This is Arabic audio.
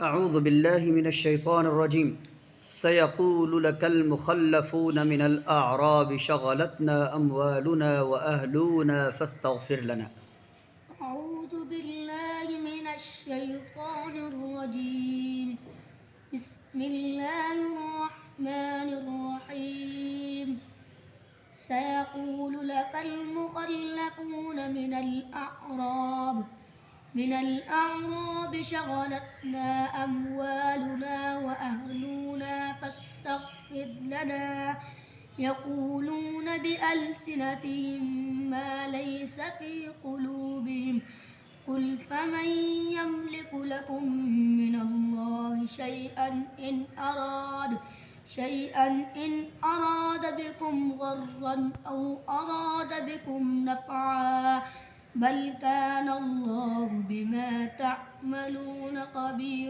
أعوذ بالله من الشيطان الرجيم. سيقول لك المخلفون من الأعراب شغلتنا أموالنا وأهلنا فاستغفر لنا. أعوذ بالله من الشيطان الرجيم. بسم الله الرحمن الرحيم. سيقول لك المخلفون من الأعراب شغلتنا أموالنا وأهلنا فاستغفر لنا. يقولون بألسنتهم ما ليس في قلوبهم. قل فمن يملك لكم من الله شيئا إن أراد بكم ضرا أو أراد بكم نفعا. بل كان الله بما تعملون خبيرا.